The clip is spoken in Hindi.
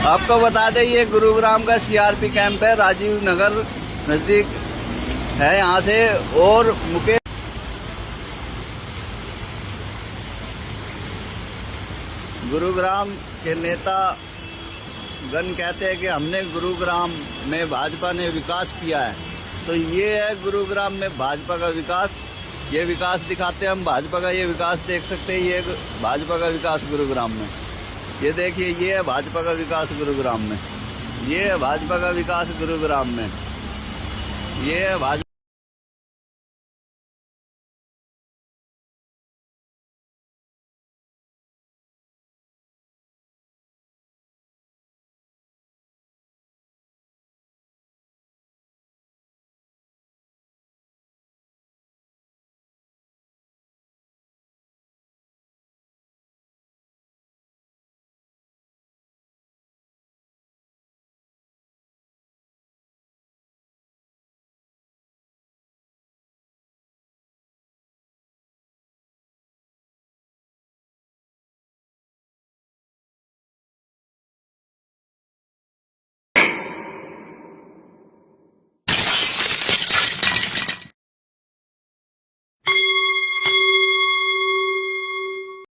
आपको बता दें ये गुरुग्राम का सीआरपी कैंप है, राजीव नगर नजदीक है यहाँ से। और मुकेश गुरुग्राम के नेता गण कहते हैं कि हमने गुरुग्राम में भाजपा ने विकास किया है। तो ये है गुरुग्राम में भाजपा का विकास। ये विकास दिखाते हैं हम, भाजपा का ये विकास देख सकते हैं। ये भाजपा का विकास गुरुग्राम में, ये देखिए, ये है भाजपा का विकास गुरुग्राम में। ये है भाजपा का विकास गुरुग्राम में। ये है भाजपा